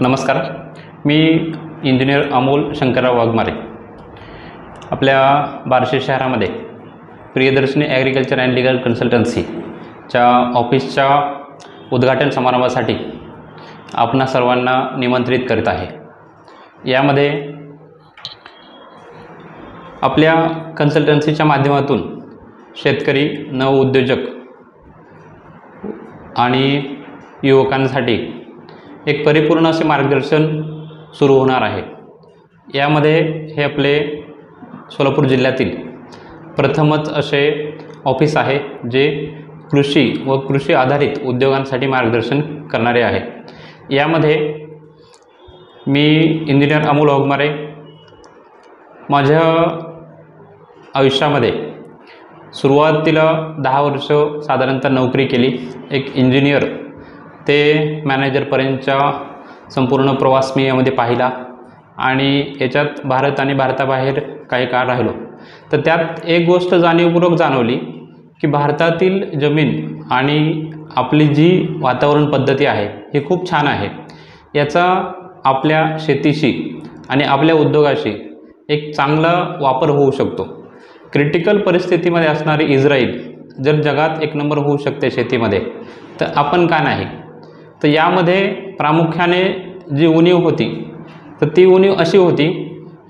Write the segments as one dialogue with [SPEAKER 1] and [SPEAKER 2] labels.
[SPEAKER 1] नमस्कार, मी इंजिनियर अमोल शंकरराव वाघमारे. आपल्या बार्शी शहरामध्ये प्रियदर्शनी ॲग्रिकल्चर अँड लीगल कन्सल्टन्सीच्या ऑफिसच्या उद्घाटन समारंभासाठी आपणा सर्वांना निमंत्रित करीत आहे. यामध्ये आपल्या कन्सल्टन्सीच्या माध्यमातून शेतकरी, नवउद्योजक आणि युवकांसाठी एक परिपूर्ण असे मार्गदर्शन सुरू होणार आहे. यामध्ये हे आपले सोलापूर जिल्ह्यातील प्रथमच असे ऑफिस आहे जे कृषी व कृषी आधारित उद्योगांसाठी मार्गदर्शन करणारे आहे. यामध्ये मी इंजिनियर अमोल वाघमारे माझ्या आयुष्यामध्ये सुरुवातीला 10 वर्ष साधारणतः नोकरी केली. एक इंजिनियर ते मॅनेजरपर्यंतचा संपूर्ण प्रवास मी यामध्ये पाहिला आणि याच्यात भारत आणि भारताबाहेर काही काळ राहिलो. तर त्यात एक गोष्ट जाणीवपूर्वक जाणवली की भारतातील जमीन आणि आपली जी वातावरण पद्धती आहे ही खूप छान आहे. याचा आपल्या शेतीशी आणि आपल्या उद्योगाशी एक चांगला वापर होऊ शकतो. क्रिटिकल परिस्थितीमध्ये असणारी इस्रायल जर जगात एक नंबर होऊ शकते शेतीमध्ये, तर आपण का नाही? तर यामध्ये प्रामुख्याने जी उणीव होती, तर ती उणीव अशी होती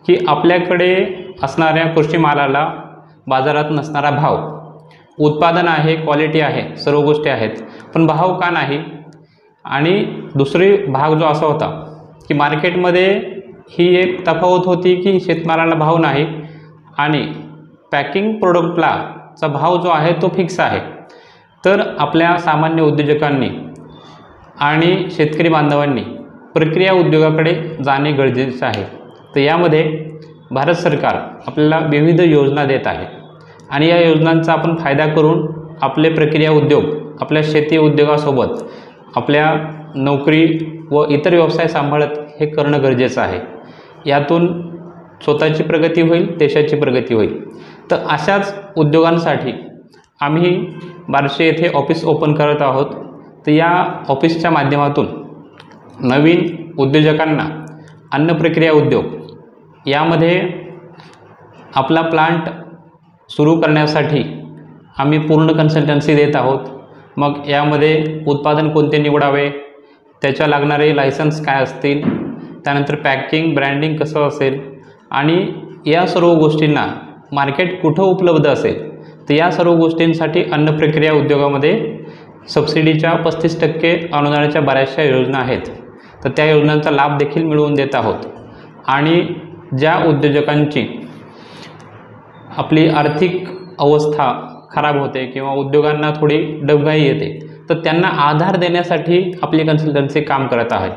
[SPEAKER 1] की आपल्याकडे असणाऱ्या कृषी मालाला बाजारात नसणारा भाव, उत्पादन आहे, क्वालिटी आहे, सर्व गोष्टी आहेत, पण भाव का नाही? आणि दुसरी भाग जो असा होता की मार्केटमध्ये ही एक तफावत होती की शेतमालाला भाव नाही आणि पॅकिंग प्रोडक्टला चा भाव जो आहे तो फिक्स आहे. तर आपल्या सामान्य उद्योजकांनी आणि शेतकरी बांधवांनी प्रक्रिया उद्योगाकडे जाणे गरजेचे आहे. तर यामध्ये भारत सरकार आपल्याला विविध योजना देत आहे आणि या योजनांचा आपण फायदा करून आपले प्रक्रिया उद्योग आपल्या शेती उद्योगासोबत आपल्या नोकरी व इतर व्यवसाय सांभाळत हे करणं गरजेचं आहे. यातून स्वतःची प्रगती होईल, देशाची प्रगती होईल. तर अशाच उद्योगांसाठी आम्ही बार्शी येथे ऑफिस ओपन करत आहोत. तर या ऑफिसच्या माध्यमातून नवीन उद्योजकांना अन्न प्रक्रिया उद्योग यामध्ये आपला प्लांट सुरू करण्यासाठी आम्ही पूर्ण कन्सल्टन्सी देत आहोत. मग यामध्ये उत्पादन कोणते निवडावे, त्याच्या लागणारे लायसन्स काय असतील, त्यानंतर पॅकिंग, ब्रँडिंग कसं असेल आणि या सर्व गोष्टींना मार्केट कुठं उपलब्ध असेल, तर या सर्व गोष्टींसाठी अन्न प्रक्रिया उद्योगामध्ये सबसिडीच्या 35% अनुदानाच्या बऱ्याचशा योजना आहेत. तर त्या योजनांचा लाभ देखील मिळवून देत आहोत. आणि ज्या उद्योजकांची आपली आर्थिक अवस्था खराब होते किंवा उद्योगांना थोडी डबघाई येते, तर त्यांना आधार देण्यासाठी आपली कन्सल्टन्सी काम करत आहे.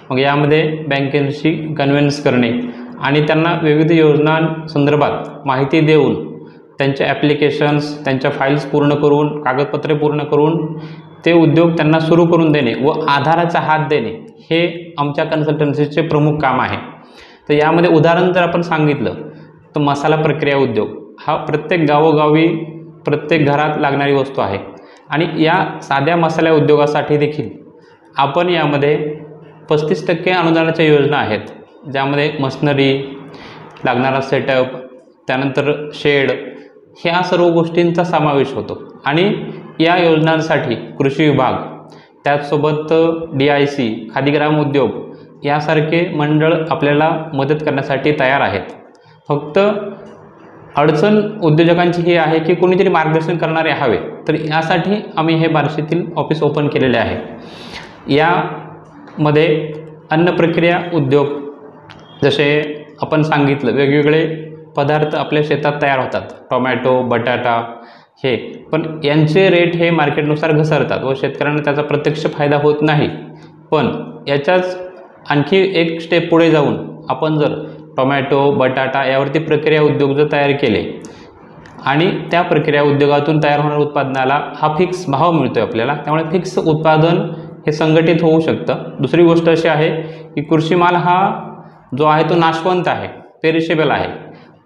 [SPEAKER 1] मग यामध्ये बँकेशी कन्व्हिन्स करणे आणि त्यांना विविध योजनांसंदर्भात माहिती देऊन त्यांचे ॲप्लिकेशन्स, त्यांच्या फाईल्स पूर्ण करून, कागदपत्रे पूर्ण करून ते उद्योग त्यांना सुरू करून देणे व आधाराचा हात देणे हे आमच्या कन्सल्टन्सीचे प्रमुख काम आहे. तर यामध्ये उदाहरण जर आपण सांगितलं तर मसाला प्रक्रिया उद्योग हा प्रत्येक गावोगावी प्रत्येक घरात लागणारी वस्तू आहे आणि या साध्या मसाला उद्योगासाठी देखील आपण यामध्ये 35% अनुदानाच्या योजना आहेत, ज्यामध्ये मशनरी, लागणारा सेटअप, त्यानंतर शेड, ह्या सर्व गोष्टींचा समावेश होतो. आणि या योजनांसाठी कृषी विभाग, त्याचसोबत DIC, खादी ग्राम उद्योग यासारखे मंडळ आपल्याला मदत करण्यासाठी तयार आहेत. फक्त अडचण उद्योजकांची ही आहे की कोणीतरी मार्गदर्शन करणारे हवे. तर यासाठी आम्ही हे बार्शीतील ऑफिस ओपन केलेले आहे. यामध्ये अन्न प्रक्रिया उद्योग, जसे आपण सांगितलं, वेगवेगळे पदार्थ आपल्या शेतात तयार होतात, टोमॅटो, बटाटा हे, पण यांचे रेट हे मार्केटनुसार घसरतात व शेतकऱ्यांना त्याचा प्रत्यक्ष फायदा होत नाही. पण याच्याच आणखी एक स्टेप पुढे जाऊन आपण जर टोमॅटो, बटाटा यावरती प्रक्रिया उद्योग जर तयार केले आणि त्या प्रक्रिया उद्योगातून तयार होणाऱ्या उत्पादनाला हा फिक्स भाव मिळतो आहे आपल्याला, त्यामुळे फिक्स उत्पादन हे संघटित होऊ शकतं. दुसरी गोष्ट अशी आहे की कृषी माल हा जो आहे तो नाशवंत आहे, पेरिशेबल आहे.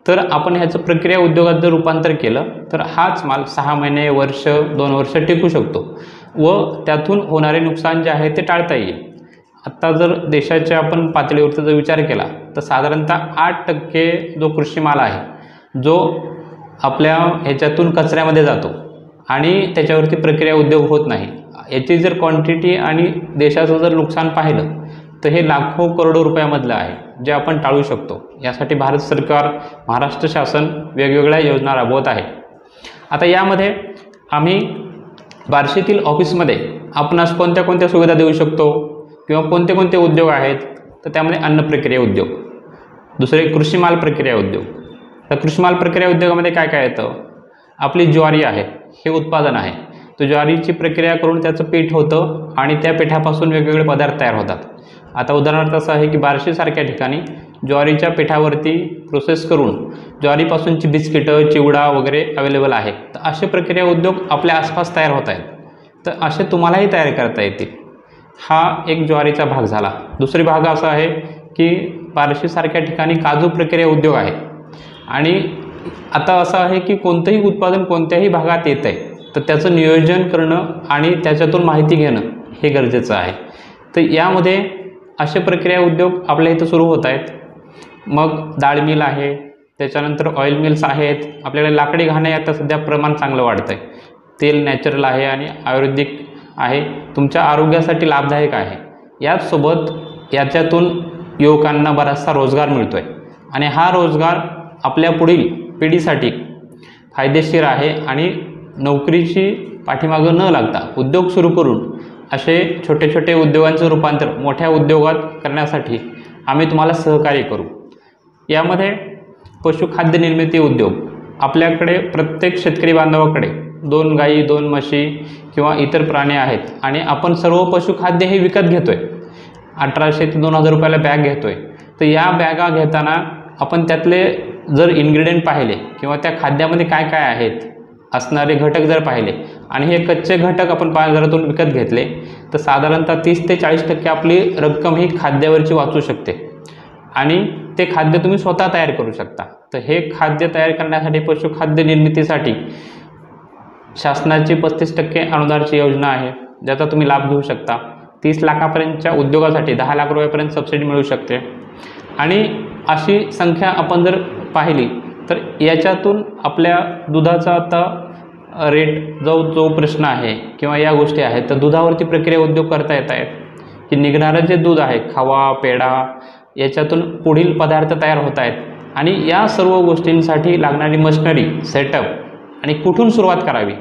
[SPEAKER 1] तर आपण ह्याचं प्रक्रिया उद्योगात जर रूपांतर केलं तर हाच माल 6 महिने, वर्ष, 2 वर्ष टिकू शकतो व त्यातून होणारे नुकसान जे आहे ते टाळता येईल. आत्ता जर देशाच्या आपण पातळीवरचा जर विचार केला तर साधारणतः 8% जो कृषी माल आहे जो आपल्या ह्याच्यातून कचऱ्यामध्ये जातो आणि त्याच्यावरती प्रक्रिया उद्योग होत नाही, याची जर क्वांटिटी आणि देशाचं जर नुकसान पाहिलं तर हे लाखो करोडो रुपयामधलं आहे, जे आपण टाळू शकतो. यासाठी भारत सरकार, महाराष्ट्र शासन वेगवेगळ्या योजना राबवत आहे. आता यामध्ये आम्ही बार्शीतील ऑफिसमध्ये आपणास कोणत्या कोणत्या सुविधा देऊ शकतो किंवा कोणते कोणते उद्योग आहेत, तर त्यामध्ये अन्न प्रक्रिया उद्योग, दुसरे कृषी माल प्रक्रिया उद्योग. तर कृषी माल प्रक्रिया उद्योगामध्ये काय काय येतं? आपली ज्वारी आहे, हे उत्पादन आहे. तो ज्वारीची प्रक्रिया करून त्याचं पीठ होतं आणि त्या पिठापासून वेगवेगळे पदार्थ तयार होतात. आता उदाहरणार्थ असं आहे की बार्शीसारख्या ठिकाणी ज्वारीच्या पिठावरती प्रोसेस करून ज्वारीपासूनची बिस्किटं, चिवडा वगैरे अवेलेबल आहे. तर असे प्रक्रिया उद्योग आपल्या आसपास तयार होत आहेत, तर असे तुम्हालाही तयार करता येतील. हा एक ज्वारीचा भाग झाला. दुसरी भाग असा आहे की बार्शीसारख्या ठिकाणी काजू प्रक्रिया उद्योग आहे आणि आता असं आहे की कोणतंही उत्पादन कोणत्याही भागात येतं आहे तर त्याचं नियोजन करणं आणि त्याच्यातून माहिती घेणं हे गरजेचं आहे. तर यामध्ये असे प्रक्रिया उद्योग आपल्या इथं सुरू होत आहेत. मग डाळ मिल आहे, त्याच्यानंतर ऑइल मिल्स आहेत. आपल्याकडे लाकडी घाणे आता सध्या प्रमाण चांगलं वाढतं आहे. तेल नॅचरल आहे आणि आयुर्वेदिक आहे, तुमच्या आरोग्यासाठी लाभदायक आहे. याचसोबत याच्यातून युवकांना बराचसा रोजगार मिळतो आहे आणि हा रोजगार आपल्या पुढील पिढीसाठी फायदेशीर आहे आणि नोकरीची पाठीमागं न लागता उद्योग सुरू करून असे छोटे छोटे उद्योगांचं रूपांतर मोठ्या उद्योगात करण्यासाठी आम्ही तुम्हाला सहकार्य करू. यामध्ये पशुखाद्य निर्मिती उद्योग, आपल्याकडे प्रत्येक शेतकरी बांधवाकडे 2 गाई, 2 म्हशी किंवा इतर प्राणी आहेत आणि आपण सर्व पशुखाद्य हे विकत घेतो आहे. 1800 ते 2000 रुपयाला बॅग घेतो आहे. तर या बॅगा घेताना आपण त्यातले जर इन्ग्रेडियंट पाहिले किंवा त्या खाद्यामध्ये काय काय आहेत असणारे घटक जर पाहिले आणि हे कच्चे घटक आपण बाजारातून विकत घेतले तर साधारणतः 30 ते 40% आपली रक्कम ही खाद्यावरची वाचू शकते आणि ते खाद्य तुम्ही स्वतः तयार करू शकता. तर हे खाद्य तयार करण्यासाठी पशुखाद्य निर्मितीसाठी शासनाची 35% अनुदानाची योजना आहे, ज्याचा तुम्ही लाभ घेऊ शकता. 30 लाखापर्यंतच्या उद्योगासाठी 10 लाख रुपयापर्यंत सबसिडी मिळू शकते आणि अशी संख्या आपण जर पाहिली तर याच्यातून आपल्या दुधाचा आता रेट जो प्रश्न आहे किंवा या गोष्टी आहेत, तर दुधावरती प्रक्रिया उद्योग करता येत आहेत की निघणारं जे दूध आहे, खवा, पेढा, याच्यातून पुढील पदार्थ तयार होत आहेत आणि या सर्व गोष्टींसाठी लागणारी मशिनरी, सेटअप आणि कुठून सुरुवात करावी,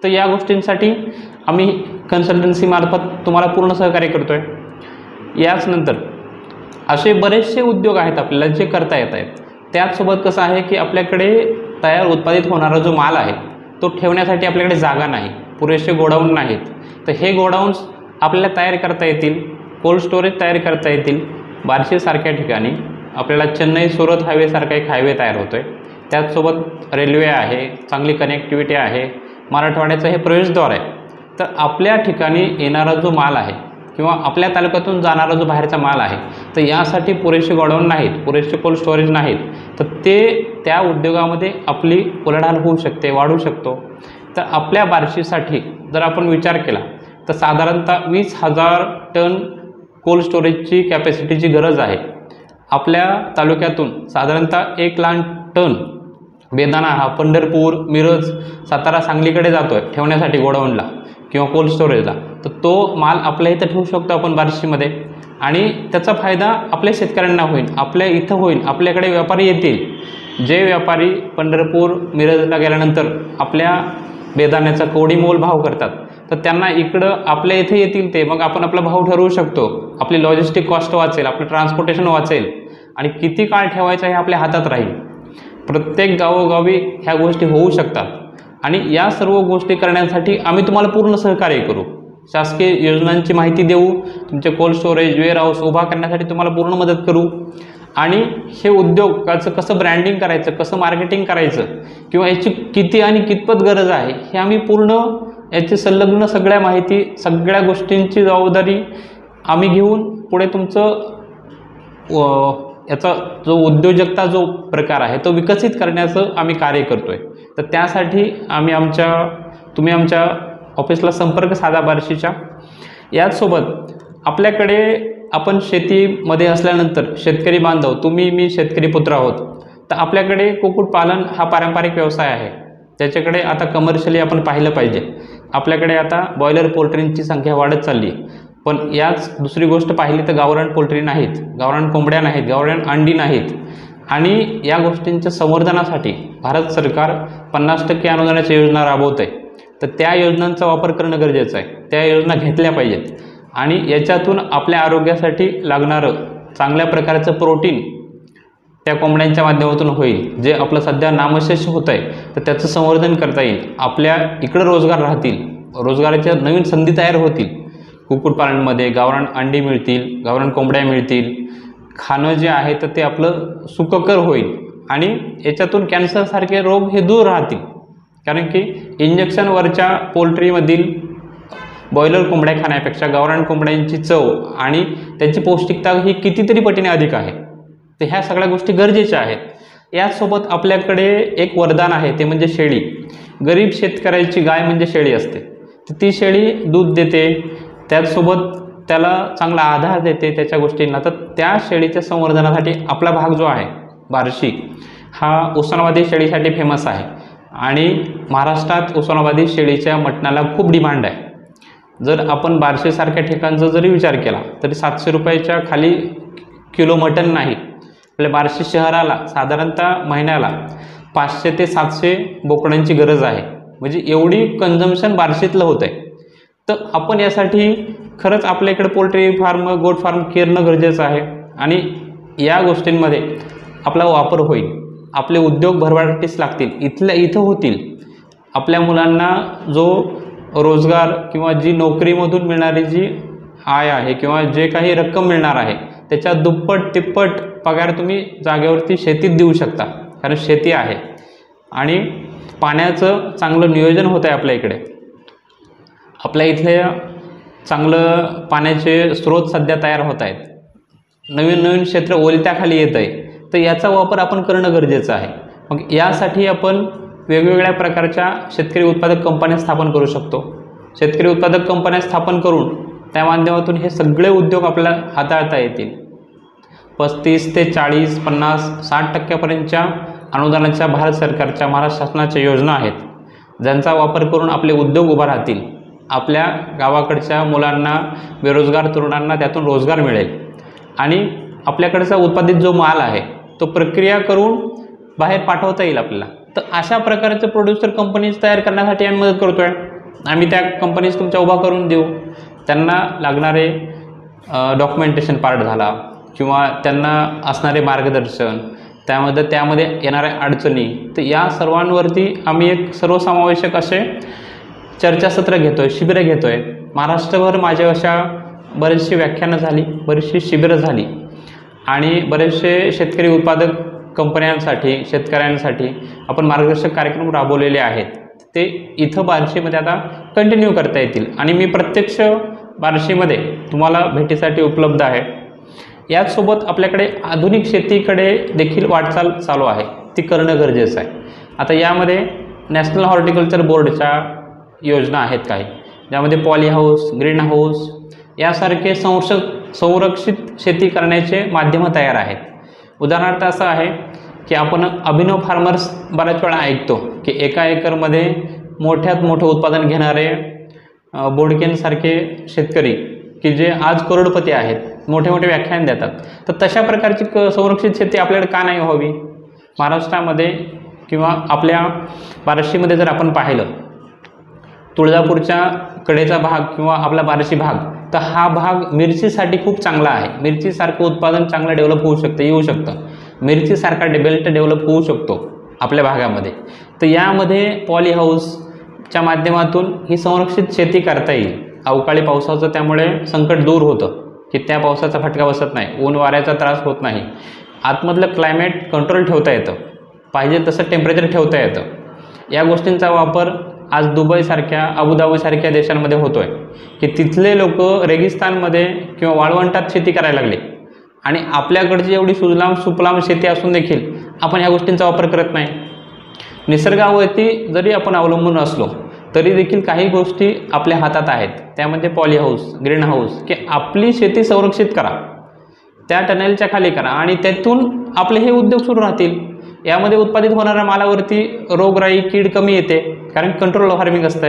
[SPEAKER 1] तर या गोष्टींसाठी आम्ही कन्सल्टन्सीमार्फत तुम्हाला पूर्ण सहकार्य करतो आहे. याचनंतर असे बरेचसे उद्योग आहेत आपल्याला जे करता येत आहेत. त्याचसोबत कसं आहे की आपल्याकडे तयार उत्पादित होणारा जो माल आहे तो ठेवण्यासाठी आपल्याकडे जागा नाही, पुरेसे गोडाऊन नाहीत. तर हे गोडाऊन्स आपल्याला तयार करता येतील, कोल्ड स्टोरेज तयार करता येतील. बार्शीसारख्या ठिकाणी आपल्याला चेन्नई सुरत हायवेसारखा एक हायवे तयार होतो आहे. त्याचसोबत रेल्वे आहे, चांगली कनेक्टिव्हिटी आहे, मराठवाड्याचं हे प्रवेशद्वार आहे. तर आपल्या ठिकाणी येणारा जो माल आहे किंवा आपल्या तालुक्यातून जाणारा जो बाहेरचा माल आहे, तर यासाठी पुरेसे गोडाऊन नाहीत, पुरेसे कोल्ड स्टोरेज नाहीत. तर त्या उद्योगामध्ये आपली उलाढाल होऊ शकते, वाढू शकतो. तर आपल्या बार्शीसाठी जर आपण विचार केला तर साधारणतः 20,000 टन कोल्ड स्टोरेजची कॅपॅसिटीची गरज आहे. आपल्या तालुक्यातून साधारणतः 1 लाख टन बेदाणा हा पंढरपूर, मिरज, सातारा, सांगलीकडे जातो आहे ठेवण्यासाठी गोडाऊनला किंवा कोल्ड स्टोरेजला. तर तो माल आपल्या इथं ठेवू शकतो आपण बार्शीमध्ये आणि त्याचा फायदा आपल्या शेतकऱ्यांना होईल, आपल्या इथं होईल. आपल्याकडे व्यापारी येतील, जे व्यापारी पंढरपूर, मिरजला गेल्यानंतर आपल्या बेदाण्याचा कवडीमोल भाव करतात, तर त्यांना इकडं आपल्या इथे येतील ते. मग आपण आपला भाव ठरवू शकतो, आपली लॉजिस्टिक कॉस्ट वाचेल, आपलं ट्रान्सपोर्टेशन वाचेल आणि किती काळ ठेवायचं हे आपल्या हातात राहील. प्रत्येक गावोगावी ह्या गोष्टी होऊ शकतात आणि या सर्व गोष्टी करण्यासाठी आम्ही तुम्हाला पूर्ण सहकार्य करू. शासकीय योजनांची माहिती देऊ, तुमचे कोल्ड स्टोरेज, वेअरहाऊस उभा करण्यासाठी तुम्हाला पूर्ण मदत करू आणि हे उद्योगाचं कसं ब्रँडिंग करायचं, कसं मार्केटिंग करायचं किंवा याची किती आणि कितपत गरज आहे हे आम्ही पूर्ण याची संलग्न सगळ्या माहिती, सगळ्या गोष्टींची जबाबदारी आम्ही घेऊन पुढे तुमचं याचा जो उद्योजकता जो प्रकार आहे तो विकसित करण्याचं आम्ही कार्य करतो आहे. तर त्यासाठी तुम्ही आमच्या ऑफिसला संपर्क साधा बार्शीच्या. याचसोबत आपल्याकडे आपण शेतीमध्ये असल्यानंतर शेतकरी बांधव, तुम्ही मी शेतकरी पुत्र आहोत, तर आपल्याकडे कुक्कुटपालन हा पारंपरिक व्यवसाय आहे. त्याच्याकडे आता कमर्शियली आपण पाहिलं पाहिजे. आपल्याकडे आता बॉयलर पोल्ट्रींची संख्या वाढत चालली, पण याच दुसरी गोष्ट पाहिली तर गावरान पोल्ट्री नाहीत, गावरान कोंबड्या नाहीत, गावरान अंडी नाहीत. आणि या गोष्टींच्या संवर्धनासाठी भारत सरकार 50% अनुदानाची योजना राबवत आहे. तर त्या योजनांचा वापर करणं गरजेचं आहे. त्या योजना घेतल्या पाहिजेत आणि याच्यातून आपल्या आरोग्यासाठी लागणारं चांगल्या प्रकारचं प्रोटीन त्या कोंबड्यांच्या माध्यमातून होईल. जे आपलं सध्या नामशेष होत आहे तर त्याचं संवर्धन करता येईल. आपल्या इकडं रोजगार राहतील, रोजगाराच्या नवीन संधी तयार होतील. कुक्कुटपालनमध्ये गावरान अंडी मिळतील, गावरान कोंबड्या मिळतील. खाणं जे आहे तर ते आपलं सुखकर होईल आणि याच्यातून कॅन्सरसारखे रोग हे दूर राहतील. कारण की इंजेक्शनवरच्या पोल्ट्रीमधील बॉयलर कोंबड्या खाण्यापेक्षा गावरान कोंबड्यांची चव आणि त्यांची पौष्टिकता ही कितीतरी पटीने अधिक आहे. तर ह्या सगळ्या गोष्टी गरजेच्या आहेत. याचसोबत आपल्याकडे एक वरदान आहे, ते म्हणजे शेळी. गरीब शेतकऱ्याची गाय म्हणजे शेळी असते. तर ती शेळी दूध देते, त्याचसोबत त्याला चांगला आधार देते त्याच्या गोष्टींना. तर त्या शेळीच्या संवर्धनासाठी आपला भाग जो आहे बार्शी, हा उस्मानाबादी शेळीसाठी फेमस आहे आणि महाराष्ट्रात उस्मानाबादी शेळीच्या मटणाला खूप डिमांड आहे. जर आपण बार्शीसारख्या ठिकाणचा जरी विचार केला तरी 700 रुपयाच्या खाली किलो मटण नाही. आपल्या बार्शी शहराला साधारणतः महिन्याला 500 ते 700 बोकडांची गरज आहे. म्हणजे एवढी कन्झम्पशन बार्शीतलं होतं आहे. तर आपण यासाठी खरंच आपल्या इकडे पोल्ट्री फार्म, गोट फार्म करणं गरजेचं आहे आणि या गोष्टींमध्ये आपला वापर होईल. आपले उद्योग भरभराटीस लागतील, इथल्या इथं होतील. आपल्या मुलांना जो रोजगार किंवा जी नोकरीमधून मिळणारी जी आय आहे किंवा जे काही रक्कम मिळणार आहे त्याच्या दुप्पट तिप्पट पगार तुम्ही जागेवरती शेतीत देऊ शकता. कारण शेती आहे आणि पाण्याचं चांगलं नियोजन होतं आहे आपल्या इकडे. आपल्या इथले चांगलं पाण्याचे स्रोत सध्या तयार होत आहेत. नवीन नवीन क्षेत्र ओलित्याखाली येत आहे. तर याचा वापर आपण करणं गरजेचं आहे. मग यासाठी आपण वेगवेगळ्या प्रकारच्या शेतकरी उत्पादक कंपन्या स्थापन करू शकतो. शेतकरी उत्पादक कंपन्या स्थापन करून त्या माध्यमातून हे सगळे उद्योग आपल्याला हाताळता येतील. 35 ते 40, 50, 60% अनुदानाच्या भारत सरकारच्या, महाराष्ट्र शासनाच्या योजना आहेत, ज्यांचा वापर करून आपले उद्योग उभा राहतील. आपल्या गावाकडच्या मुलांना, बेरोजगार तरुणांना त्यातून रोजगार मिळेल आणि आपल्याकडचा उत्पादित जो माल आहे तो प्रक्रिया करून बाहेर पाठवता येईल आपल्याला. तर अशा प्रकारचे प्रोड्युसर कंपनीज तयार करण्यासाठी आम्ही मदत करतो आहे. आम्ही त्या कंपनीज तुमच्या उभा करून देऊ. त्यांना लागणारे डॉक्युमेंटेशन पार्ट झाला किंवा त्यांना असणारे मार्गदर्शन, त्यामध्ये येणाऱ्या अडचणी, तर या सर्वांवरती आम्ही एक सर्वसमावेशक असे चर्चासत्र घेतो आहे, शिबिरं घेतो आहे. महाराष्ट्रभर माझ्या अशा बरेचशी व्याख्यानं झाली, बरीचशी शिबिरं झाली आणि बरेचसे शेतकरी उत्पादक कंपन्यांसाठी, शेतकऱ्यांसाठी आपण मार्गदर्शक कार्यक्रम राबवलेले आहेत. ते इथं बार्शीमध्ये आता कंटिन्यू करता येतील आणि मी प्रत्यक्ष बार्शीमध्ये तुम्हाला भेटीसाठी उपलब्ध आहे. याचसोबत आपल्याकडे आधुनिक शेतीकडे देखील वाटचाल चालू आहे, ती करणं गरजेचं आहे. आता यामध्ये नॅशनल हॉर्टिकल्चर बोर्डच्या योजना आहेत काही, ज्यामध्ये पॉली हाऊस, ग्रीन हाऊस यासारखे संरक्षित शेती करण्याचे माध्यमं तयार आहेत. उदाहरणार्थ असं आहे की आपण अभिनव फार्मर्स बऱ्याच वेळा ऐकतो की एका एकरमध्ये मोठ्यात मोठं उत्पादन घेणारे बोडकेंसारखे शेतकरी की जे आज करोडपती आहेत, मोठे मोठे व्याख्यान देतात. तर तशा प्रकारची संरक्षित शेती आपल्याकडे का नाही व्हावी? महाराष्ट्रामध्ये किंवा आपल्या बार्शीमध्ये जर आपण पाहिलं, तुळजापूरच्या कडेचा भाग किंवा आपला बार्शी भाग, तर हा भाग मिरचीसाठी खूप चांगला आहे. मिरचीसारखं उत्पादन चांगलं डेव्हलप होऊ शकतं, येऊ शकतं. मिरचीसारखा बेल्ट डेव्हलप होऊ शकतो आपल्या भागामध्ये. तर यामध्ये पॉली हाऊसच्या माध्यमातून ही संरक्षित शेती करता येईल. अवकाळी पावसाचं त्यामुळे संकट दूर होतं की त्या पावसाचा फटका बसत नाही, ऊन वाऱ्याचा त्रास होत नाही. आतमधलं क्लायमेट कंट्रोल ठेवता येतं, पाहिजे तसं टेम्परेचर ठेवता येतं. या गोष्टींचा वापर आज दुबईसारख्या, अबुधाबीसारख्या देशांमध्ये होतो आहे की तिथले लोक रेगिस्तानमध्ये किंवा वाळवंटात शेती करायला लागले आणि आपल्याकडची एवढी सुजलाम सुफलाम शेती असून देखील आपण ह्या गोष्टींचा वापर करत नाही. निसर्गावरती जरी आपण अवलंबून असलो तरी देखील काही गोष्टी आपल्या हातात आहेत, त्यामध्ये पॉली हाऊस, ग्रीन हाऊस, की आपली शेती संरक्षित करा, त्या टनेलच्या खाली करा आणि त्यातून आपले हे उद्योग सुरू राहतील. यामध्ये उत्पादित होणाऱ्या मालावरती रोगराई, कीड कमी येते, कारण कंट्रोल फार्मिंग असतं.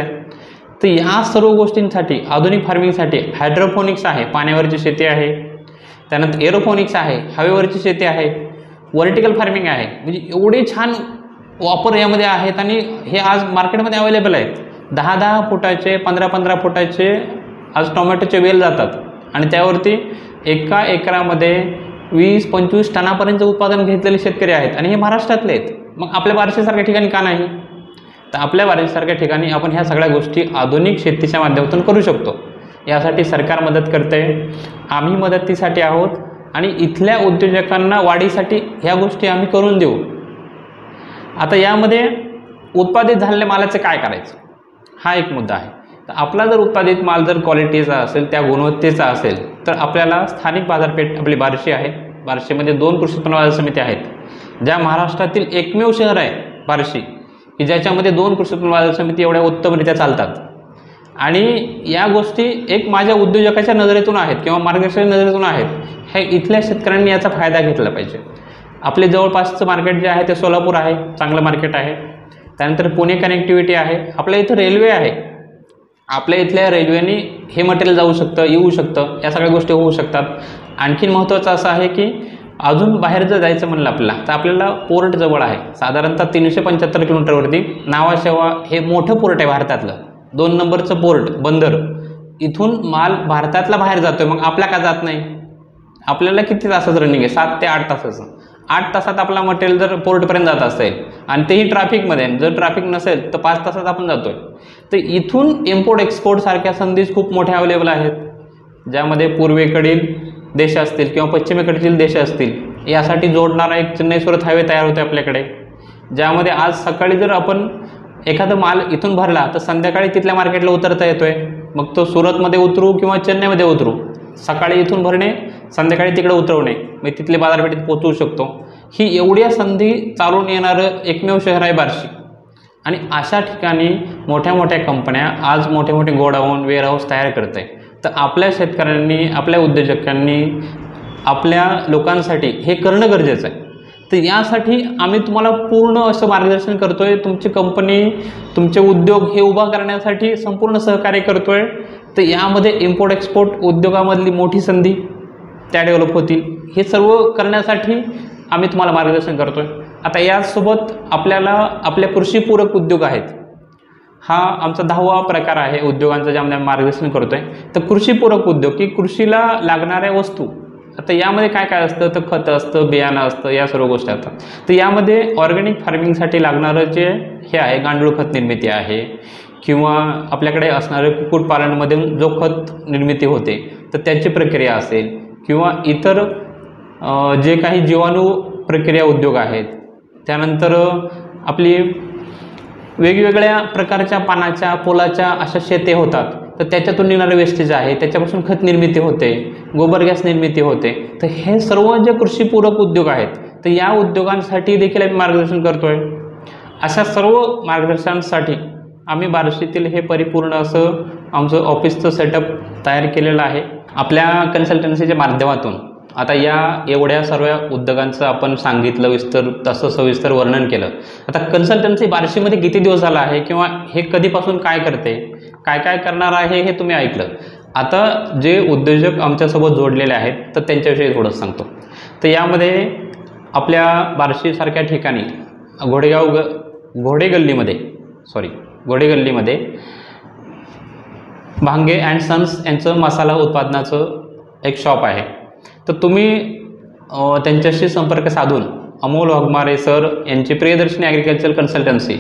[SPEAKER 1] तर या सर्व गोष्टींसाठी, आधुनिक फार्मिंगसाठी हायड्रोपोनिक्स आहे, पाण्यावरची शेती आहे, त्यानंतर एरोपोनिक्स आहे, हवेवरची शेती आहे, व्हर्टिकल फार्मिंग आहे. म्हणजे एवढे छान वापर यामध्ये आहेत आणि हे आज मार्केटमध्ये अवेलेबल आहेत. 10-10 फुटाचे, 15-15 फुटाचे आज टोमॅटोचे वेल जातात आणि त्यावरती एका एकरामध्ये 20-25 टनापर्यंत उत्पादन घेतलेले शेतकरी आहेत आणि हे महाराष्ट्रातले आहेत. मग आपल्या बार्शीसारख्या ठिकाणी का नाही? तर आपल्या बार्शीसारख्या ठिकाणी आपण ह्या सगळ्या गोष्टी आधुनिक शेतीच्या माध्यमातून करू शकतो. यासाठी सरकार मदत करते, आम्ही मदतीसाठी आहोत आणि इथल्या उद्योजकांना वाढीसाठी ह्या गोष्टी आम्ही करून देऊ. आता यामध्ये उत्पादित झालेल्या मालाचं काय करायचं, हा एक मुद्दा आहे. तर आपला जर उत्पादित माल जर क्वालिटीचा असेल, त्या गुणवत्तेचा असेल, तर आपल्याला स्थानिक बाजारपेठ आपली बार्शी आहे. बार्शीमध्ये 2 कृषी उत्पन्न बाजार समिती आहेत. ज्या महाराष्ट्रातील एकमेव शहर आहे बार्शी की ज्याच्यामध्ये 2 कृषी उत्पन्न बाजार समिती एवढ्या उत्तमरित्या चालतात. आणि या गोष्टी एक माझ्या उद्योजकाच्या नजरेतून आहेत किंवा मार्गदर्शकाच्या नजरेतून आहेत. हे इथल्या शेतकऱ्यांनी याचा फायदा घेतला पाहिजे. आपले जवळपासचं मार्केट जे आहे ते सोलापूर आहे, चांगलं मार्केट आहे. त्यानंतर पुणे कनेक्टिव्हिटी आहे, आपल्या इथं रेल्वे आहे, आपल्या इथल्या रेल्वेने हे मटेरियल जाऊ शकतं, येऊ शकतं, या सगळ्या गोष्टी होऊ शकतात. आणखीन महत्त्वाचं असं आहे की अजून बाहेर जर जायचं म्हणलं आपल्याला, तर आपल्याला पोर्ट जवळ आहे. साधारणतः 375 किलोमीटरवरती नावाशेवा हे मोठं पोर्ट आहे भारतातलं, 2 नंबरचं पोर्ट, बंदर. इथून माल भारतातला बाहेर जातोय, मग आपल्या का जात नाही? आपल्याला किती तासाचं रनिंग आहे? 7 ते 8 तासाचं. 8 तासात आपला मटेरियल जर पोर्टपर्यंत जात असेल आणि तेही ट्रॅफिकमध्ये, जर ट्रॅफिक नसेल तर 5 तासात आपण जातोय. तर इथून इम्पोर्ट एक्सपोर्ट सारख्या संधी खूप मोठ्या अवेलेबल आहेत, ज्यामध्ये पूर्वेकडील देश असतील किंवा पश्चिमेकडील देश असतील, यासाठी जोडणारा एक चेन्नई सुरत हायवे तयार होते आपल्याकडे, ज्यामध्ये आज सकाळी जर आपण एखादा माल इथून भरला तर संध्याकाळी तिथल्या मार्केटला उतरता येतोय. मग तो सुरतमध्ये उतरू किंवा चेन्नईमध्ये उतरू, सकाळी इथून भरणे, संध्याकाळी तिकडे उतरवणे, मग तिथले बाजारपेठेत पोहोचवू शकतो. ही एवढ्या संधी चालून येणारं एकमेव शहर आहे बार्शी. आणि अशा ठिकाणी मोठ्या मोठ्या कंपन्या आज मोठे मोठे गोडाऊन, वेअरहाऊस तयार करत आहे. तर आपल्या शेतकऱ्यांनी, आपल्या उद्योजकांनी, आपल्या लोकांसाठी हे करणं गरजेचं आहे. तर यासाठी आम्ही तुम्हाला पूर्ण असं मार्गदर्शन करतोय. तुमची कंपनी, तुमचे उद्योग हे उभा करण्यासाठी संपूर्ण सहकार्य करतोय. तर यामध्ये इम्पोर्ट एक्सपोर्ट उद्योगामधली मोठी संधी त्या डेव्हलप होतील. हे सर्व करण्यासाठी आम्ही तुम्हाला मार्गदर्शन करतोय. आता यासोबत आपल्याला आपल्या कृषीपूरक उद्योग आहेत, हा आमचा 10वा प्रकार आहे उद्योगांचा, ज्यामध्ये आम्ही मार्गदर्शन करतोय. तर कृषीपूरक उद्योग की कृषीला लागणाऱ्या वस्तू, आता यामध्ये काय काय असतं, तर खतं असतं, बियाणं असतं, या सर्व गोष्टी असतात. तर यामध्ये ऑर्गॅनिक फार्मिंगसाठी लागणारं जे हे आहे, गांडूळ खत निर्मिती आहे किंवा आपल्याकडे असणारे कुक्कुटपालनमध्ये जो खत निर्मिती होते तर त्याची प्रक्रिया असेल किंवा इतर जे काही जीवाणू प्रक्रिया उद्योग आहेत, त्यानंतर आपली वेगवेगळ्या प्रकारच्या पानाच्या, पोलाच्या अशा शेते होतात, तर त्याच्यातून निघणारे वेस्टेज आहे, त्याच्यापासून खत निर्मिती होते, गोबर गॅस निर्मिती होते. तर हे सर्व जे कृषीपूरक उद्योग आहेत, तर या उद्योगांसाठी देखील आम्ही मार्गदर्शन करतोय. अशा सर्व मार्गदर्शनासाठी आम्ही बार्शीतील हे परिपूर्ण असं आमचं ऑफिसचं सेटअप तयार केलेलं आहे आपल्या कन्सल्टन्सीच्या माध्यमातून. आता या एवढ्या सर्व उद्योगांचं आपण सांगितलं, तसं सविस्तर वर्णन केलं. आता कन्सल्टन्सी बार्शीमध्ये किती दिवस झाला आहे किंवा हे कधीपासून काय करते, काय काय करणार आहे, हे तुम्ही ऐकलं. आता जे उद्योजक आमच्यासोबत जोडलेले आहेत तर त्यांच्याविषयी थोडंच सांगतो. तर यामध्ये आपल्या बार्शीसारख्या ठिकाणी घोडेगल्लीमध्ये भांगे अँड सन्स यांचं मसाला उत्पादनाचं एक शॉप आहे. तर तुम्ही त्यांच्याशी संपर्क साधून अमोल वाघमारे सर यांची प्रियदर्शनी ॲग्रिकल्चर कन्सल्टन्सी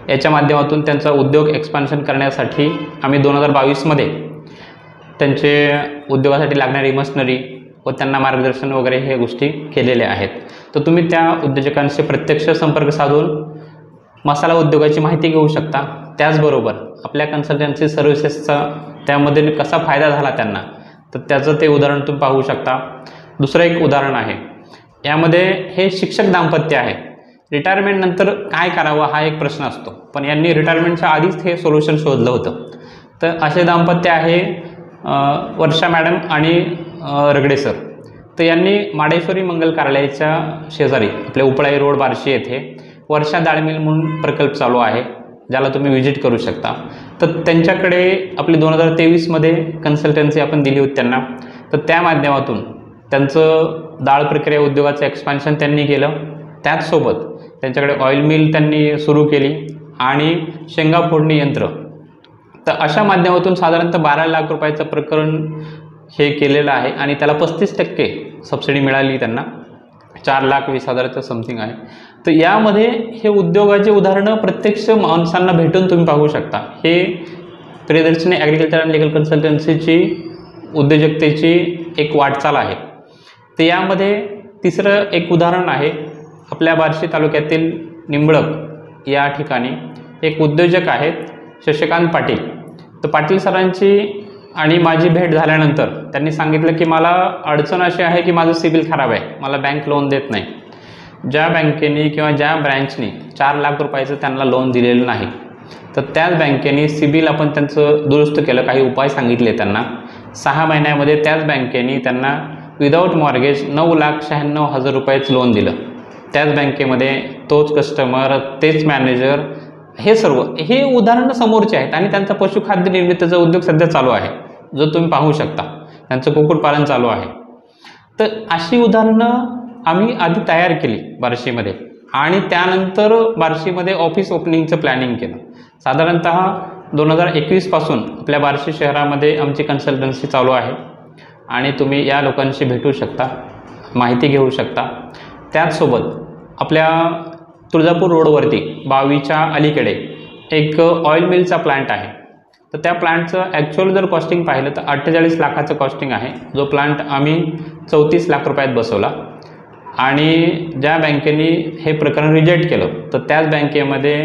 [SPEAKER 1] याच्या माध्यमातून त्यांचा उद्योग एक्सपान्शन करण्यासाठी आम्ही 2022मध्ये त्यांचे उद्योगासाठी लागणारी मशिनरी व त्यांना मार्गदर्शन वगैरे हे गोष्टी केलेल्या आहेत. तर तुम्ही त्या उद्योजकांशी प्रत्यक्ष संपर्क साधून मसाला उद्योगाची माहिती घेऊ शकता. त्याचबरोबर आपल्या कन्सल्टन्सी सर्व्हिसेसचा त्यामध्ये कसा फायदा झाला त्यांना, तर त्याचं ते उदाहरण तुम्ही पाहू शकता. दुसरं एक उदाहरण आहे, यामध्ये हे शिक्षक दाम्पत्य आहे. रिटायरमेंटनंतर काय करावं हा एक प्रश्न असतो, पण यांनी रिटायरमेंटच्या आधीच हे सोल्युशन शोधलं होतं. तर असे दाम्पत्य आहे वर्षा मॅडम आणि रगडे सर. तर यांनी माडेश्वरी मंगल कार्यालयाच्या शेजारी आपल्या उपळाई रोड बार्शी येथे वर्षा डाळ मिल म्हणून प्रकल्प चालू आहे, ज्याला तुम्ही व्हिजिट करू शकता. तर त्यांच्याकडे आपली 2023मध्ये कन्सल्टन्सी आपण दिली होती त्यांना. तर त्या माध्यमातून त्यांचं डाळ प्रक्रिया उद्योगाचं एक्सपान्शन त्यांनी केलं. त्याचसोबत त्यांच्याकडे ऑइल मिल त्यांनी सुरू केली आणि शेंगा फोडणी यंत्र. तर अशा माध्यमातून साधारणतः 12 लाख रुपयाचं प्रकरण हे केलेलं आहे आणि त्याला 35% सबसिडी मिळाली त्यांना. 4,20,000चं समथिंग आहे. तर यामध्ये हे उद्योगाचे उदाहरणं प्रत्यक्ष माणसांना भेटून तुम्ही पाहू शकता. हे प्रियदर्शनी ॲग्रिकल्चर अँड लीगल कन्सल्टन्सीची उद्योजकतेची एक वाटचाल आहे. तर यामध्ये तिसरं एक उदाहरण आहे, आपल्या बार्शी तालुक्यातील निंबळक या ठिकाणी एक उद्योजक आहेत शशिकांत पाटील. तर पाटील सरांची आणि माझी भेट झाल्यानंतर त्यांनी सांगितलं की मला अडचण अशी आहे की माझं सिबिल खराब आहे, मला बँक लोन देत नाही. ज्या बँकेने किंवा ज्या ब्रँचने 4 लाख रुपयाचं त्यांना लोन दिलेलं नाही, तर त्याच बँकेने सिबिल आपण त्यांचं दुरुस्त केलं, काही उपाय सांगितले त्यांना. 6 महिन्यामध्ये त्याच बँकेने त्यांना विदाऊट मॉर्गेज 9,96,000 रुपयाचं लोन दिलं. त्याच बँकेमध्ये तोच कस्टमर, तेच मॅनेजर, हे सर्व हे उदाहरणं समोरचे आहेत. आणि त्यांचा पशुखाद्य निर्मितीचा उद्योग सध्या चालू आहे, जो तुम्ही पाहू शकता. त्यांचं कुक्कुटपालन चालू आहे. तर अशी उदाहरणं आम्ही आधी तयार केली बार्शीमध्ये आणि त्यानंतर बार्शीमध्ये ऑफिस ओपनिंगचं प्लॅनिंग केलं. साधारणतः 2021पासून आपल्या बार्शी शहरामध्ये आमची कन्सल्टन्सी चालू आहे आणि तुम्ही या लोकांशी भेटू शकता, माहिती घेऊ शकता. त्याचसोबत आपल्या तुळजापूर रोडवरती 22च्या अलीकडे एक ऑइल मिलचा प्लांट आहे. तर त्या प्लांटचं ॲक्च्युअल जर कॉस्टिंग पाहिलं तर 48 लाखाचं कॉस्टिंग आहे, जो प्लांट आम्ही 34 लाख रुपयात बसवला. आणि ज्या बँकेने हे प्रकरण रिजेक्ट केलं, तर त्याच बँकेमध्ये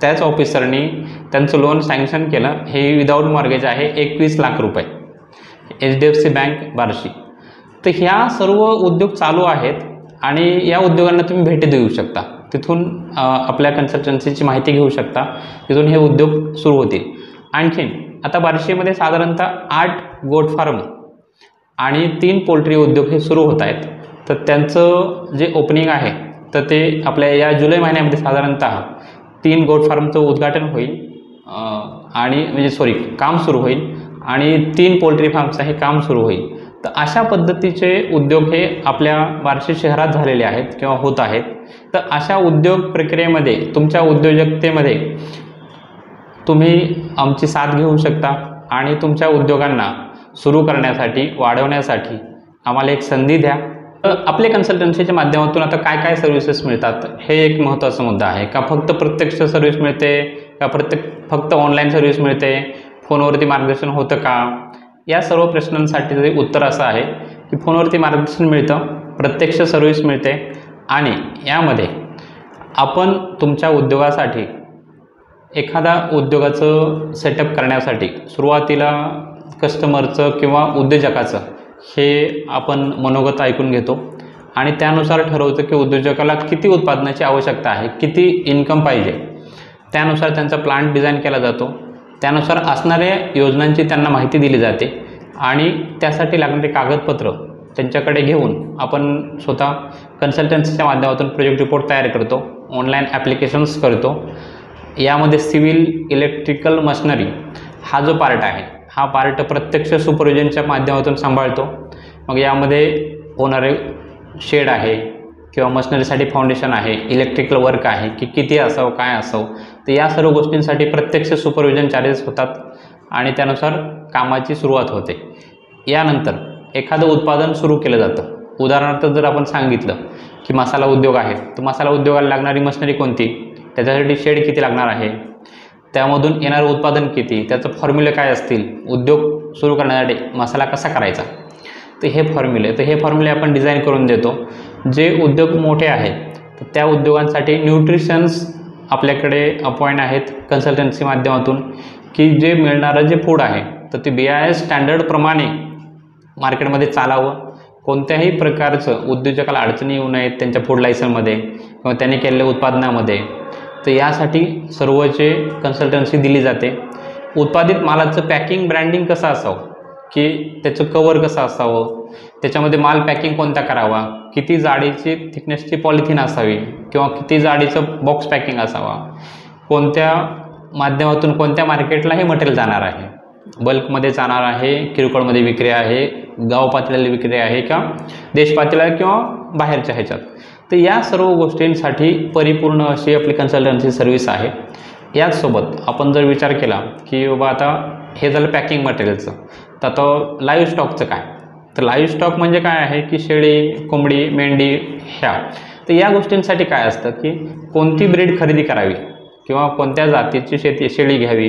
[SPEAKER 1] त्याच ऑफिसरनी त्यांचं लोन सँक्शन केलं. हे विदाऊट मॉर्गेज आहे, 21 लाख रुपये, HDFC बँक बार्शी. तर ह्या सर्व उद्योग चालू आहेत आणि या उद्योगांना तुम्ही भेटी देऊ शकता. तिथून आपल्या कन्सल्टन्सीची माहिती घेऊ शकता. तिथून हे उद्योग सुरू होतील. आणखीन आता बार्शीमध्ये साधारणतः 8 गोट फार्म आणि 3 पोल्ट्री उद्योग हे सुरू होत आहेत. तर त्यांचं जे ओपनिंग आहे तर ते आपल्या या जुलै महिन्यामध्ये साधारणतः 3 गोट फार्मचं उद्घाटन होईल आणि म्हणजे काम सुरू होईल आणि 3 पोल्ट्री फार्मचं हे काम सुरू होईल. तर अशा पद्धतीचे उद्योग हे आपल्या बार्शी शहरात झालेले आहेत किंवा होत आहेत. तर अशा उद्योग प्रक्रियेमध्ये तुमच्या उद्योजकतेमध्ये तुम्ही आमची साथ घेऊ शकता आणि तुमच्या उद्योगांना सुरू करण्यासाठी, वाढवण्यासाठी आम्हाला एक संधी द्या. तर आपले कन्सल्टन्सीच्या माध्यमातून आता काय काय सर्व्हिसेस मिळतात हे एक महत्त्वाचा मुद्दा आहे. का फक्त प्रत्यक्ष सर्व्हिस मिळते, का फक्त ऑनलाईन सर्व्हिस मिळते, फोनवरती मार्गदर्शन होतं का? या सर्व प्रश्नांसाठी उत्तर असं आहे की फोनवरती मार्गदर्शन मिळतं, प्रत्यक्ष सर्व्हिस मिळते आणि यामध्ये आपण तुमच्या उद्योगासाठी एखादा उद्योगाचं सेटअप करण्यासाठी सुरुवातीला कस्टमरचं किंवा उद्योजकाचं हे आपण मनोगत ऐकून घेतो आणि त्यानुसार ठरवतो की उद्योजकाला किती उत्पादनाची आवश्यकता आहे, किती इन्कम पाहिजे. त्यानुसार त्यांचा प्लांट डिझाईन केला जातो. त्यानुसार असणाऱ्या योजनांची त्यांना माहिती दिली जाते आणि त्यासाठी लागणारे कागदपत्र त्यांच्याकडे घेऊन आपण स्वतः कन्सल्टन्सीच्या माध्यमातून प्रोजेक्ट रिपोर्ट तयार करतो, ऑनलाईन ॲप्लिकेशन्स करतो. यामध्ये सिव्हिल, इलेक्ट्रिकल, मशिनरी हा जो पार्ट आहे हा पार्ट प्रत्यक्ष सुपरविजनच्या माध्यमातून सांभाळतो. मग यामध्ये होणारे शेड आहे किंवा मशिनरीसाठी फाउंडेशन आहे, इलेक्ट्रिकल वर्क आहे की किती असावं, काय असावं. तर या सर्व गोष्टींसाठी प्रत्यक्ष सुपरविजन चार्जेस होतात आणि त्यानुसार कामाची सुरुवात होते. यानंतर एखादं उत्पादन सुरू केलं जातं. उदाहरणार्थ जर आपण सांगितलं की मसाला उद्योग आहे, तर मसाला उद्योगाला लागणारी मशिनरी कोणती, त्याच्यासाठी शेड किती लागणार आहे, त्यामधून येणारं उत्पादन किती, त्याचं फॉर्म्युले काय असतील, उद्योग सुरू करण्यासाठी मसाला कसा करायचा, तर हे फॉर्म्युले आपण डिझाईन करून देतो. जे उद्योग मोठे आहेत तर त्या उद्योगांसाठी न्यूट्रिशन्स आपल्याकडे अपॉइंट आहेत कन्सल्टन्सी माध्यमातून की जे मिळणारं जे फूड आहे तर ते BIS स्टँडर्डप्रमाणे मार्केटमध्ये चालावं कोणत्याही प्रकारचं उद्योजकाला अडचणी येऊ नयेत त्यांच्या फूड लायसनमध्ये किंवा त्यांनी केलेल्या उत्पादनामध्ये, तर यासाठी सर्वचे कन्सल्टन्सी दिली जाते. उत्पादित मालाचं पॅकिंग ब्रँडिंग कसं असावं, की त्याचं कवर कसं असावं, त्याच्यामध्ये माल पॅकिंग कोणता करावा, किती जाडीची थिकनेसची पॉलिथिन असावी किंवा किती जाडीचं बॉक्स पॅकिंग असावा, कोणत्या माध्यमातून कोणत्या मार्केटला हे मटेरियल जाणार आहे, बल्कमध्ये जाणार आहे, किरकोळमध्ये विक्री आहे, गाव पातळीला विक्री आहे का देश पातळीला किंवा बाहेरच्या ह्याच्यात. तर या सर्व गोष्टींसाठी परिपूर्ण अशी आपली कन्सल्टन्सी सर्व्हिस आहे. याचसोबत आपण जर विचार केला की बाबा आता हे झालं पॅकिंग मटेरियलचं, तर आता लाईव्ह स्टॉकचं काय, तर लाईव्ह स्टॉक म्हणजे काय आहे की शेळी, कोंबडी, मेंढी ह्या. तर या गोष्टींसाठी काय असतं की कोणती ब्रीड खरेदी करावी किंवा कोणत्या जातीची शेळी घ्यावी,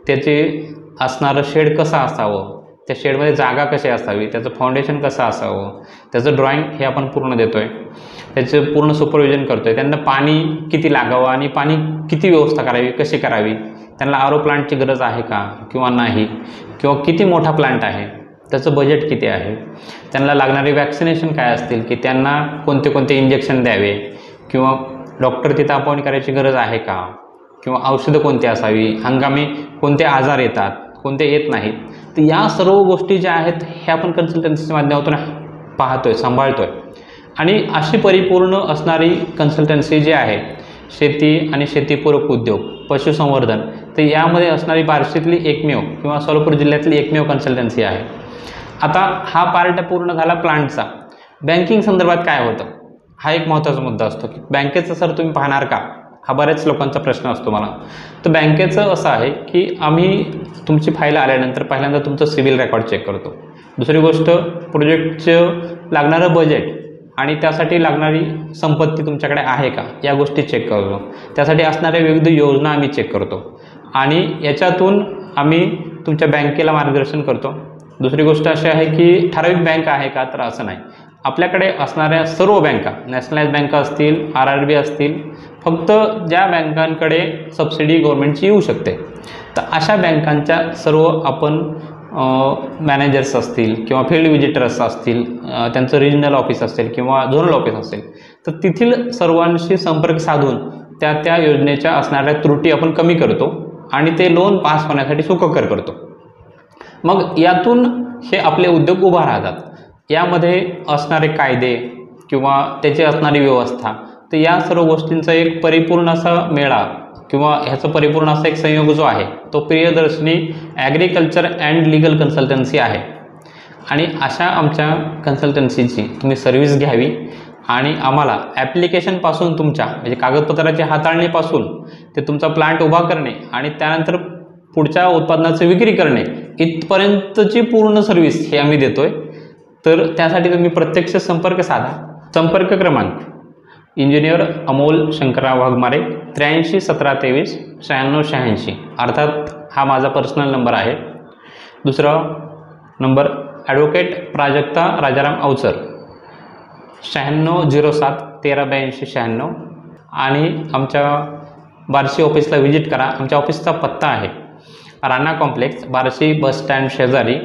[SPEAKER 1] त्याचे असणारं शेड कसं असावं, त्या शेडमध्ये जागा कशी असावी, त्याचं फाउंडेशन कसं असावं, त्याचं ड्रॉइंग हे आपण पूर्ण देतो आहे, त्याचं पूर्ण सुपरविजन करतो आहे. त्यांना पाणी किती लागावं आणि पाणी किती व्यवस्था करावी, कशी करावी, त्यांना आरो प्लांटची गरज आहे का किंवा नाही, किंवा किती मोठा प्लांट आहे, त्याचं बजेट किती आहे, त्यांना लागणारे वॅक्सिनेशन काय असतील, की त्यांना कोणते कोणते इंजेक्शन द्यावे किंवा डॉक्टर तिथं अपॉइंट करायची गरज आहे का, किंवा औषधं कोणती असावी, हंगामी कोणते आजार येतात, कोणते येत नाहीत. तर या सर्व गोष्टी ज्या आहेत हे आपण कन्सल्टन्सीच्या माध्यमातून पाहतोय, सांभाळतोय. आणि अशी परिपूर्ण असणारी कन्सल्टन्सी जी आहे शेती आणि शेतीपूरक उद्योग, पशुसंवर्धन, तर यामध्ये असणारी बार्शीतली एकमेव किंवा सोलापूर जिल्ह्यातली एकमेव कन्सल्टन्सी आहे. आता हा पार्ट पूर्ण झाला प्लांटचा. बँकिंग संदर्भात काय होतं हा एक महत्त्वाचा मुद्दा असतो की बँकेचं सर तुम्ही पाहणार का, हा बऱ्याच लोकांचा प्रश्न असतो मला. तर बँकेचं असं आहे की आम्ही तुमची फाईल आल्यानंतर पहिल्यांदा तुमचं सिबिल रेकॉर्ड चेक करतो. दुसरी गोष्ट प्रोजेक्टचं लागणारं बजेट आणि त्यासाठी लागणारी संपत्ती तुमच्याकडे आहे का या गोष्टी चेक करतो. त्यासाठी असणाऱ्या विविध योजना आम्ही चेक करतो आणि याच्यातून आम्ही तुमच्या बँकेला मार्गदर्शन करतो. दुसरी गोष्ट अशी आहे की ठराविक बँक आहे का, तर असं नाही. आपल्याकडे असणाऱ्या सर्व बँका, नॅशनलाइज बँका असतील, RRB असतील, फक्त ज्या बँकांकडे सबसिडी गव्हर्नमेंटची येऊ शकते, तर अशा बँकांच्या सर्व आपण मॅनेजर्स असतील किंवा फील्ड विजिटर्स असतील, त्यांचं रिजनल ऑफिस असेल किंवा झोनल ऑफिस असेल, तर तेथील सर्वांशी संपर्क साधून त्या त्या योजनेच्या असणाऱ्या त्रुटी आपण कमी करतो आणि ते लोन पास होण्यासाठी सुखकर करतो. मग यातून हे आपले उद्योग उभा राहतात. यामध्ये असणारे कायदे किंवा त्याची असणारी व्यवस्था, तर या सर्व गोष्टींचा एक परिपूर्ण असा मेळा किंवा ह्याचा परिपूर्ण असा एक संयोग जो आहे तो Priyadarshini agriculture and legal consultancy आहे. आणि अशा आमच्या कन्सल्टन्सीची तुम्ही सर्व्हिस घ्यावी आणि आम्हाला ॲप्लिकेशनपासून तुमच्या म्हणजे कागदपत्राच्या हाताळणीपासून ते तुमचा प्लांट उभा करणे आणि त्यानंतर पुढच्या उत्पादनाची विक्री करणे इथपर्यंतची पूर्ण सर्व्हिस हे आम्ही देतो आहे. तर त्यासाठी तुम्ही प्रत्यक्ष संपर्क साधा. संपर्क क्रमांक इंजिनियर अमोल शंकरराव वाघमारे 83 17 23 96 86, अर्थात हा माझा पर्सनल नंबर आहे. दुसरा नंबर ॲडव्होकेट प्राजक्ता राजाराम अवचर 96 07 13 82 96. आणि आमच्या बार्शी ऑफिसला व्हिजिट करा. आमच्या ऑफिसचा पत्ता आहे Rana complex, Barshi bus stand शेजारी,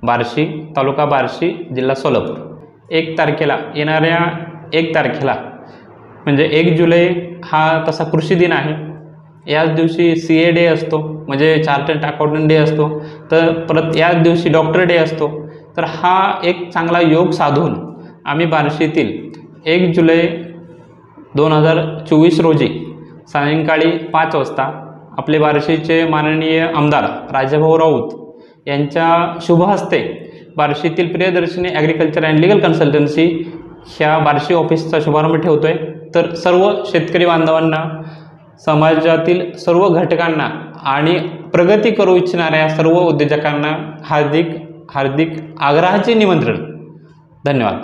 [SPEAKER 1] बार्शी, तालुका बार्शी, जिल्हा सोलापूर. 1 तारखेला येणाऱ्या 1 तारखेला म्हणजे 1 जुलै हा तसा कृषी दिन आहे. याच दिवशी CA डे असतो, म्हणजे चार्टर्ड अकाउंटंट डे असतो. तर परत याच दिवशी डॉक्टर डे असतो. तर हा एक चांगला योग साधून आम्ही बार्शीतील 1 जुलै 2024 रोजी सायंकाळी 5 वाजता आपले बार्शीचे माननीय आमदार राजाभाऊ राऊत यांच्या शुभ हस्ते बार्शीतील Priyadarshini agriculture and legal consultancy ह्या बार्शी ऑफिसचा शुभारंभ ठेवतो आहे. तर सर्व शेतकरी बांधवांना, समाजातील सर्व घटकांना आणि प्रगती करू इच्छिणाऱ्या सर्व उद्योजकांना हार्दिक आग्रहाचे निमंत्रण. धन्यवाद.